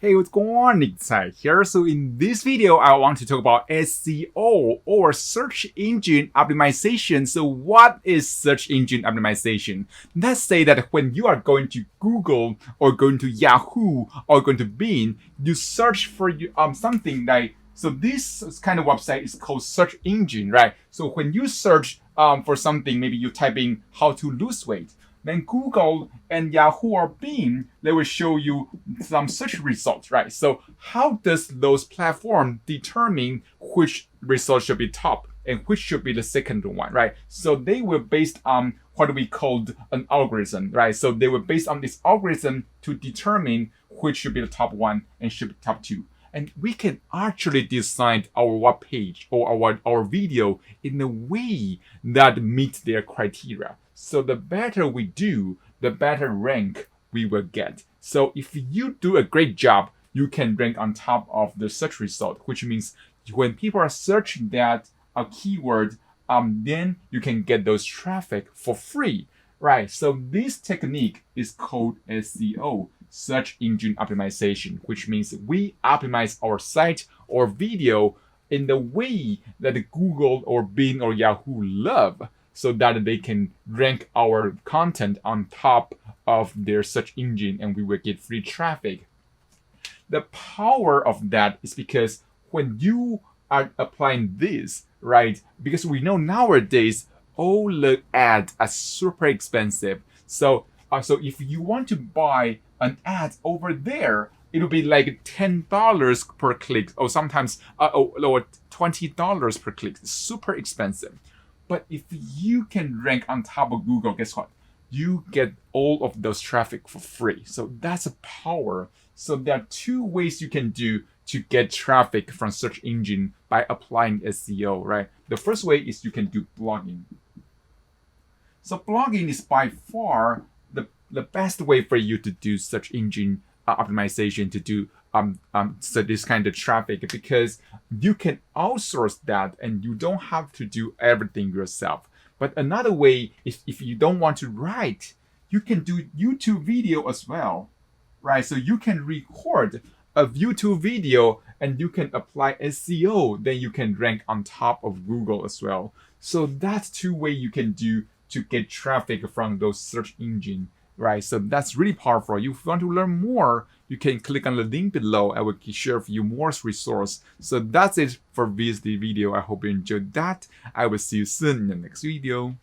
Hey, what's going on? It's Tsai here. So in this video, I want to talk about SEO or search engine optimization. So what is search engine optimization? Let's say that when you are going to Google or going to Yahoo or going to Bing, you search for something like, so this kind of website is called search engine, right? So when you search for something, maybe you type in how to lose weight. Then Google and Yahoo or Bing, they will show you some search results, right? So how does those platforms determine which result should be top and which should be the second one, right? So they were based on what we called an algorithm, right? So they were based on this algorithm to determine which should be the top one and should be top two. And we can actually design our web page or our video in a way that meets their criteria. So the better we do, the better rank we will get. So if you do a great job, you can rank on top of the search result, which means when people are searching that a keyword, then you can get those traffic for free, right? So this technique is called SEO, search engine optimization, which means we optimize our site or video in the way that Google or Bing or Yahoo love, so that they can rank our content on top of their search engine and we will get free traffic. The power of that is because when you are applying this, right, because we know nowadays all the ads are super expensive. So if you want to buy an ad over there, it'll be like $10 per click, or sometimes or $20 per click. It's super expensive. But if you can rank on top of Google, guess what? You get all of those traffic for free. So that's a power. So there are two ways you can do to get traffic from search engine by applying SEO, right? The first way is you can do blogging. So blogging is by far the best way for you to do search engine optimization, to do so this kind of traffic, because you can outsource that and you don't have to do everything yourself. But another way is if you don't want to write, you can do YouTube video as well, right? So you can record a YouTube video and you can apply SEO, then you can rank on top of Google as well. So that's two ways you can do to get traffic from those search engines. Right, so that's really powerful. If you want to learn more, you can click on the link below. I will share with you more resource. So that's it for this video. I hope you enjoyed that. I will see you soon in the next video.